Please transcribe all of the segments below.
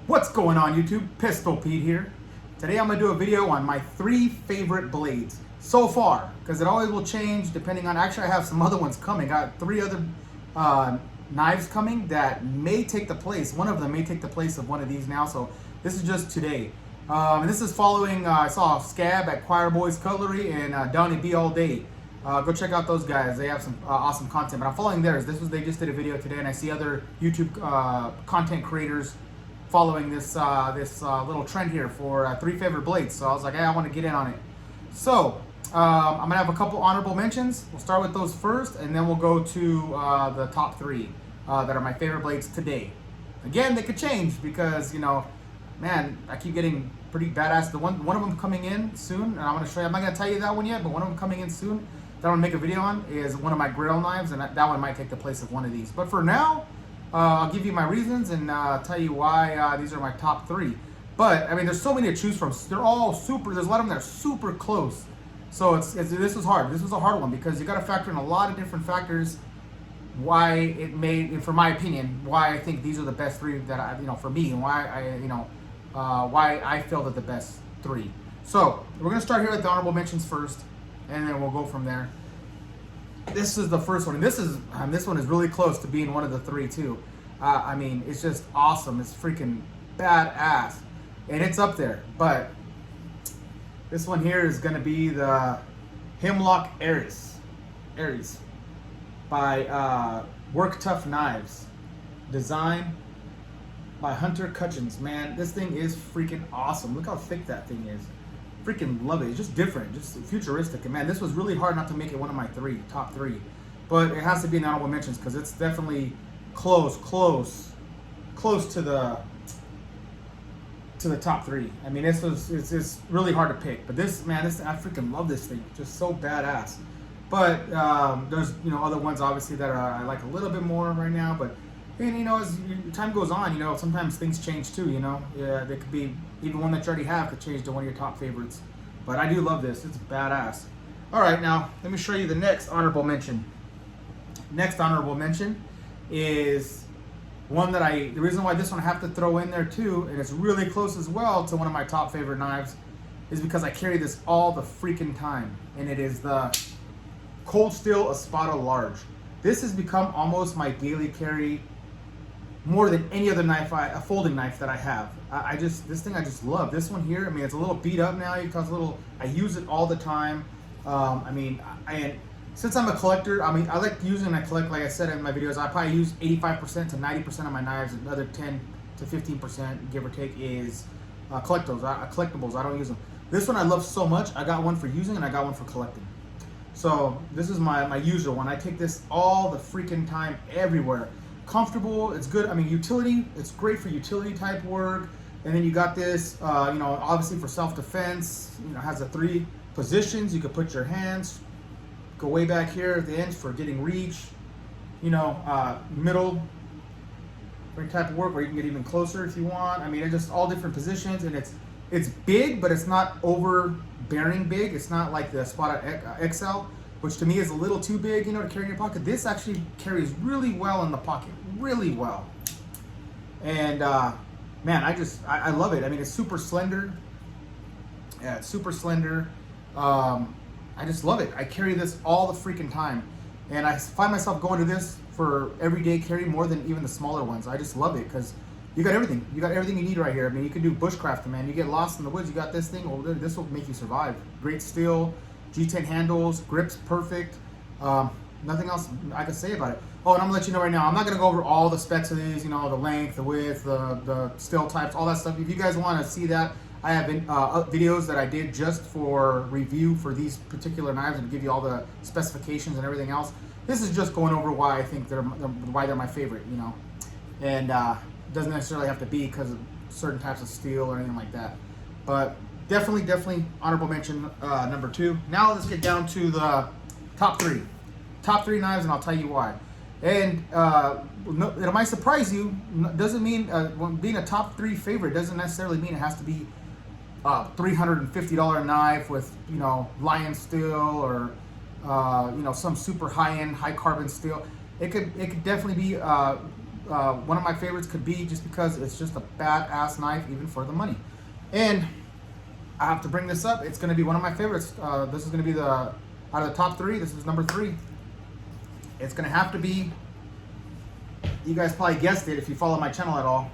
What's going on YouTube? Pistol Pete here. Today I'm going to do a video on my 3 favorite blades so far, because it always will change depending on, actually I have some other ones coming. I got 3 other knives coming that may take the place, one of them may take the place of one of these now, so this is just today. And this is following, I saw Scab at Choir Boys Cutlery and Donnie B All Day. Go check out those guys. They have some awesome content. But I'm following theirs. They just did a video today, and I see other YouTube content creators following this little trend here for 3 favorite blades. So I was like, hey, I want to get in on it. So I'm gonna have a couple honorable mentions. We'll start with those first, and then we'll go to the top 3 that are my favorite blades today. Again, they could change because, you know, man, I keep getting pretty badass. The one of them coming in soon, and I'm gonna show you. I'm not gonna tell you that one yet, but one of them coming in soon that I'm gonna make a video on is one of my grill knives, and that one might take the place of one of these. But for now, I'll give you my reasons and tell you why these are my top 3. But I mean, there's so many to choose from. They're all super. There's a lot of them that are super close. So this was hard. This was a hard one because you got to factor in a lot of different factors. Why it made, for my opinion, why I think these are the best 3 that I, for me, and why why I feel that the best 3. So we're gonna start here with the honorable mentions first, and then we'll go from there. This is the first one, and this one is really close to being one of the 3 too. I mean, it's just awesome. It's freaking badass, and it's up there. But this one here is gonna be the Hemlock Aries by Work Tough Knives, design by Hunter Cutchins. Man, this thing is freaking awesome. Look how thick that thing is. Freaking love it. It's just different, just futuristic. And man, this was really hard not to make it one of my top 3. But it has to be an honorable mentions because it's definitely close to the top 3. I mean, it's really hard to pick. But this, man, I freaking love this thing. Just so badass. But there's other ones obviously that I like a little bit more right now. But and as time goes on, sometimes things change too. Yeah, they could be even one that you already have could change to one of your top favorites. But I do love this. It's badass. All right, now let me show you the next honorable mention. Next honorable mention is one that the reason why this one I have to throw in there too, and it's really close as well to one of my top favorite knives, is because I carry this all the freaking time, and it is the Cold Steel Espada Large. This has become almost my daily carry, more than any other knife, a folding knife that I have. This thing I just love. This one here, I mean, it's a little beat up now because I use it all the time. Since I'm a collector, I mean, I like using and I collect, like I said in my videos, I probably use 85% to 90% of my knives, and another 10 to 15%, give or take, is collectibles. I don't use them. This one I love so much, I got one for using and I got one for collecting. So this is my usual one. I take this all the freaking time, everywhere. Comfortable, it's good. I mean, utility, it's great for utility type work. And then you got this, obviously for self-defense. It has the 3 positions. You could put your hands, go way back here at the end for getting reach. Middle type of work where you can get even closer if you want. I mean, it's just all different positions, and it's big, but it's not overbearing big. It's not like the Espada XL, which to me is a little too big, to carry in your pocket. This actually carries really well in the pocket, really well. And man, I love it. I mean, it's super slender. Yeah, it's super slender. I just love it. I carry this all the freaking time, and I find myself going to this for everyday carry more than even the smaller ones. I just love it because you got everything. You got everything you need right here. I mean, you can do bushcrafting, man. You get lost in the woods, you got this thing. Well, this will make you survive. Great steel, G10 handles, grips perfect. Nothing else I can say about it. Oh, and I'm gonna let you know right now, I'm not gonna go over all the specs of these, the length, the width, the steel types, all that stuff. If you guys want to see that, I have videos that I did just for review for these particular knives and give you all the specifications and everything else. This is just going over why I think they're my favorite, and it doesn't necessarily have to be because of certain types of steel or anything like that. But definitely honorable mention number 2. Now let's get down to the top 3. Top 3 knives, and I'll tell you why. And it might surprise you. Doesn't mean being a top 3 favorite doesn't necessarily mean it has to be $350 knife with lion steel or some super high-end, high carbon steel. It could definitely be one of my favorites could be just because it's just a badass knife, even for the money. And I have to bring this up. It's going to be one of my favorites. This is going to be out of the top 3. This is number 3. It's going to have to be, you guys probably guessed it if you follow my channel at all.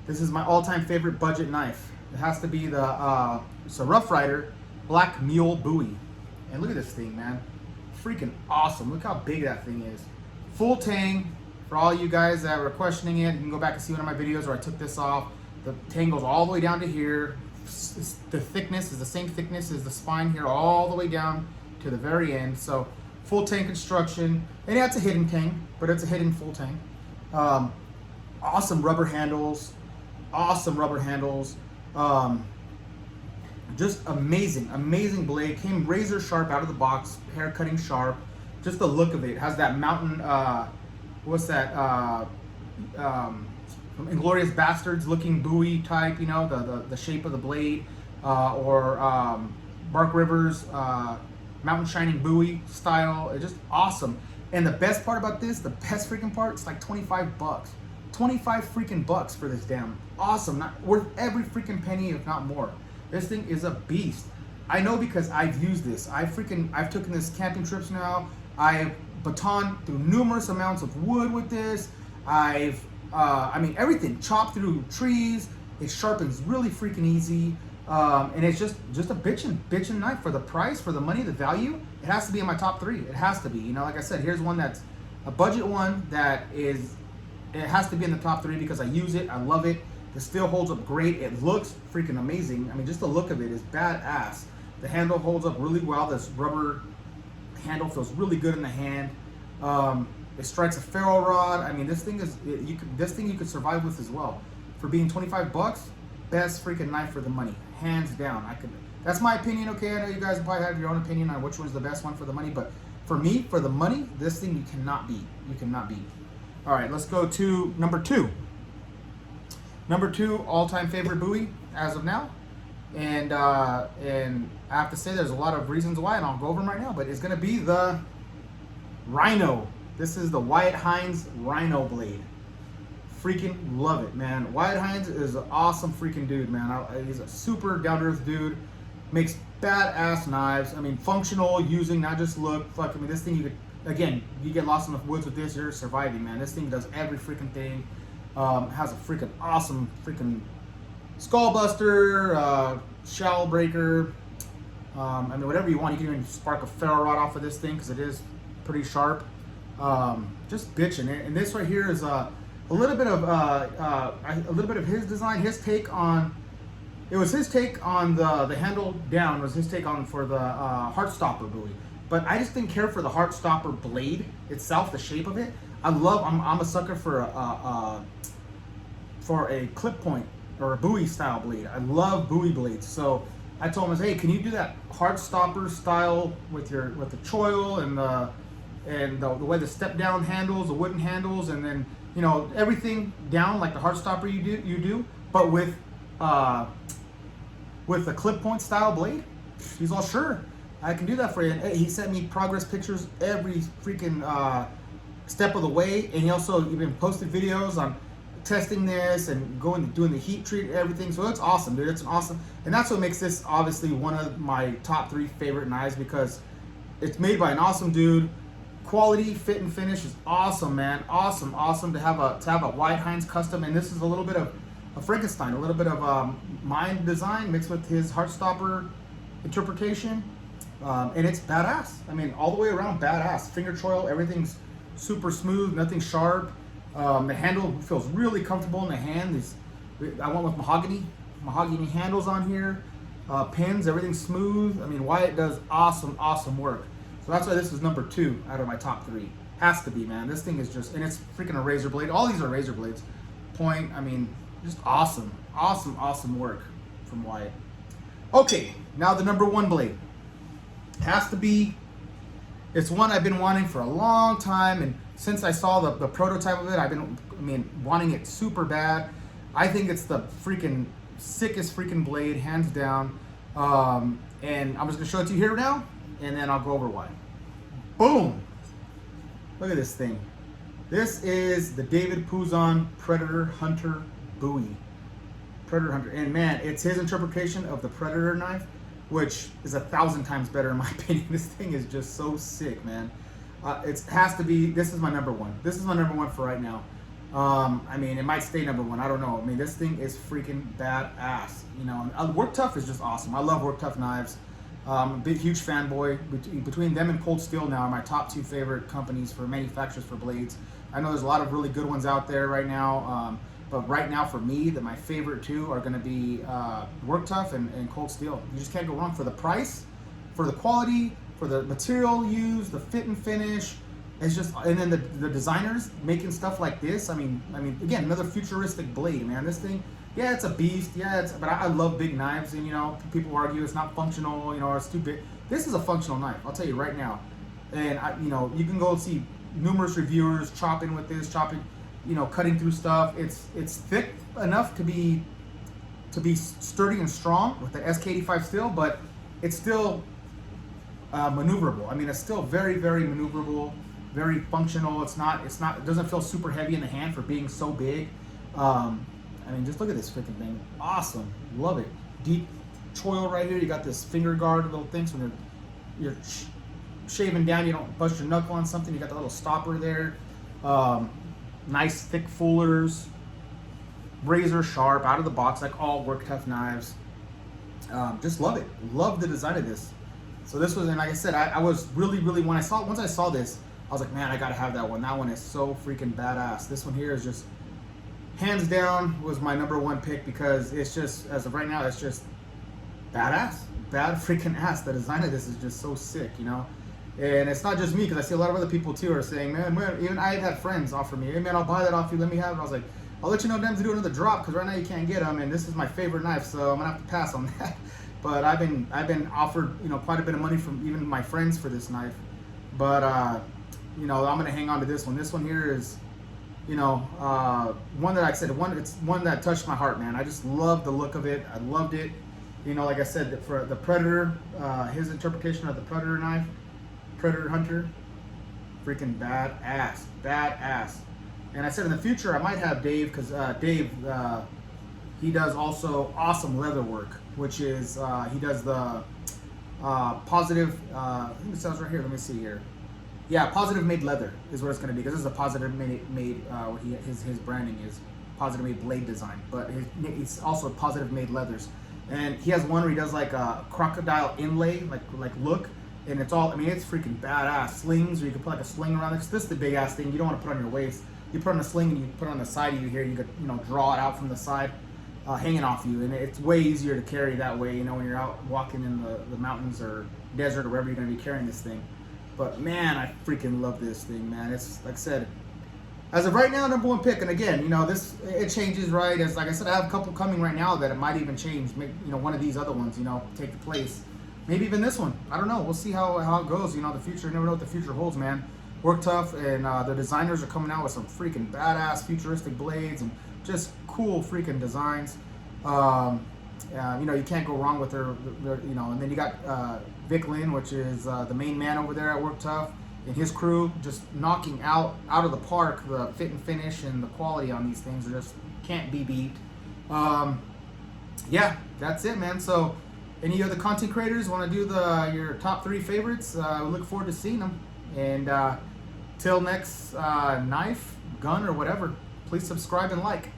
This is my all-time favorite budget knife. It has to be it's a Rough Rider Black Mule Bowie. And look at this thing, man. Freaking awesome. Look how big that thing is. Full tang. For all you guys that were questioning it, you can go back and see one of my videos where I took this off. The tang goes all the way down to here. The thickness is the same thickness as the spine here, all the way down to the very end. So full tang construction. And yeah, it's a hidden tang, but it's a hidden full tang. Awesome rubber handles. Awesome rubber handles. Just amazing blade. Came razor sharp out of the box, hair cutting sharp. Just the look of it. It has that mountain, what's that, Inglourious Bastards looking Bowie type, you know, the shape of the blade, or Bark Rivers Mountain Shining Bowie style. It's just awesome. And the best part about this, the best freaking part, it's like 25 bucks. 25 freaking bucks for this damn awesome, not worth every freaking penny, if not more. This thing is a beast. I know because I've used this. I've taken this camping trips now. I've batoned through numerous amounts of wood with this. I mean, everything, chopped through trees. It sharpens really freaking easy. And it's just a bitchin' knife for the price, for the money, the value. It has to be in my top 3. It has to be. You know, like I said, here's one that's a budget one that is, it has to be in the top 3 because I use it. I love it. The steel holds up great. It looks freaking amazing. I mean, just the look of it is badass. The handle holds up really well. This rubber handle feels really good in the hand. It strikes a ferro rod. I mean, this thing is, this thing you could survive with as well. For being 25 bucks, best freaking knife for the money, hands down. That's my opinion. Okay, I know you guys probably have your own opinion on which one's the best one for the money, but for me, for the money, this thing you cannot beat. You cannot beat. All right, let's go to number 2. Number 2 all-time favorite Bowie as of now, and I have to say there's a lot of reasons why, and I'll go over them right now. But it's gonna be the Rhino. This is the Wyatt Hines Rhino blade. Freaking love it, man. Wyatt Hines is an awesome freaking dude, man. He's a super down-to-earth dude. Makes badass knives. I mean, functional, using, not just look. Fuck, I mean, this thing you could, again, you get lost in the woods with this, you're surviving, man. This thing does every freaking thing. Has a freaking awesome freaking skull buster, shell breaker. I mean, whatever you want. You can even spark a ferro rod off of this thing because it is pretty sharp. Just bitching. And this right here is a little bit of his design, his take on. It was his take on the handle down. Was his take on for the Heartstopper Bowie. But I just didn't care for the Heartstopper blade itself, the shape of it. I'm a sucker for a clip point or a Bowie style blade. I love Bowie blades. So I told him, hey, can you do that Heartstopper style with the choil and the way the step down handles, the wooden handles, and then, you know, everything down like the Heartstopper you do, but with a clip point style blade? He's all, sure, I can do that for you. And he sent me progress pictures every freaking step of the way, and he also even posted videos on testing this and doing the heat treat and everything. So it's awesome, dude. It's awesome, and that's what makes this obviously one of my top 3 favorite knives, because it's made by an awesome dude. Quality, fit, and finish is awesome, man. Awesome to have a Wyatt Hines custom, and this is a little bit of a Frankenstein, a little bit of mine design mixed with his Heartstopper interpretation, and it's badass. I mean, all the way around badass. Finger choil, everything's super smooth, nothing sharp. The handle feels really comfortable in the hand. I went with mahogany handles on here. Pins, everything's smooth. I mean, Wyatt does awesome work. So that's why this is number 2 out of my top 3. Has to be, man. This thing is just, and it's freaking a razor blade. All these are razor blades. Point, I mean, just awesome work from Wyatt. Okay, now the number 1 blade. Has to be, it's one I've been wanting for a long time, and since I saw the prototype of it, I've been wanting it super bad. I think it's the freaking sickest freaking blade, hands down. And I'm just gonna show it to you here now, and then I'll go over why. Boom! Look at this thing. This is the David Puzon Predator Hunter Bowie. Predator Hunter. And man, it's his interpretation of the Predator knife, which is 1,000 times better in my opinion. This thing is just so sick, man. It has to be, this is my number one. This is my number one for right now. I mean, it might stay number one. I don't know. I mean, this thing is freaking badass. You know, Work Tough is just awesome. I love Work Tough knives. I'm a big, huge fanboy. Between them and Cold Steel now are my top two favorite companies for manufacturers for blades. I know there's a lot of really good ones out there right now. But right now, for me, my favorite two are going to be Work Tough and Cold Steel. You just can't go wrong for the price, for the quality, for the material used, the fit and finish. It's just, and then the designers making stuff like this. I mean, again, another futuristic blade, man. This thing, yeah, it's a beast. Yeah, but I love big knives, and you know, people argue it's not functional, you know, or it's too big. This is a functional knife. I'll tell you right now. And you know, you can go see numerous reviewers chopping with this, you know, cutting through stuff. It's thick enough to be sturdy and strong with the SK85 steel, but it's still maneuverable. I mean, it's still very, very maneuverable, very functional. It doesn't feel super heavy in the hand for being so big. I mean, just look at this freaking thing. Awesome, love it. Deep choil right here. You got this finger guard little things when you're shaving down, you don't bust your knuckle on something. You got the little stopper there. Nice thick fullers, razor sharp out of the box, like all Work Tough knives. Just love it. Love the design of this. So this was, and like I said, I was really, once I saw this, I was like, man, I gotta have that one. That one is so freaking badass. This one here is just, hands down, was my number one pick because it's just, as of right now, it's just badass. Bad freaking ass. The design of this is just so sick, you know? And it's not just me, because I see a lot of other people too are saying, man, even I've had friends offer me, hey man, I'll buy that off you, let me have it. I was like, I'll let you know them to do another drop, because right now you can't get them, and this is my favorite knife, so I'm gonna have to pass on that. But I've been offered, you know, quite a bit of money from even my friends for this knife. But you know, I'm gonna hang on to this one. This one here is, you know, one that it's one that touched my heart, man. I just love the look of it. I loved it. You know, like I said, for the Predator, his interpretation of the Predator knife, Predator Hunter, freaking badass. And I said in the future I might have Dave, because Dave, he does also awesome leather work, which is he does the positive. I think it says right here. Let me see here. Yeah, Positive Made Leather is what it's going to be, because this is a Positive Made. What his branding is Positive Made Blade Design, but it's also Positive Made Leathers. And he has one where he does like a crocodile inlay, like look. And it's all, I mean, it's freaking badass. Slings, or you can put like a sling around it. This is the big ass thing you don't want to put on your waist. You put on a sling and you put it on the side of you here. You could, you know, draw it out from the side, hanging off you. And it's way easier to carry that way, you know, when you're out walking in the mountains or desert or wherever you're going to be carrying this thing. But man, I freaking love this thing, man. It's, like I said, as of right now, number one pick. And again, you know, it changes, right? As like I said, I have a couple coming right now that it might even change. Maybe, you know, one of these other ones, you know, take the place. Maybe even this one. I don't know. We'll see how it goes. You know, the future, you never know what the future holds, man. Work Tough, and the designers are coming out with some freaking badass futuristic blades and just cool freaking designs. You know, you can't go wrong with their you know, and then you got Vic Lynn, which is the main man over there at Work Tough, and his crew just knocking out of the park. The fit and finish and the quality on these things are just can't be beat. Yeah, that's it, man. So any other content creators want to do your top 3 favorites? We look forward to seeing them. And till next knife, gun, or whatever, please subscribe and like.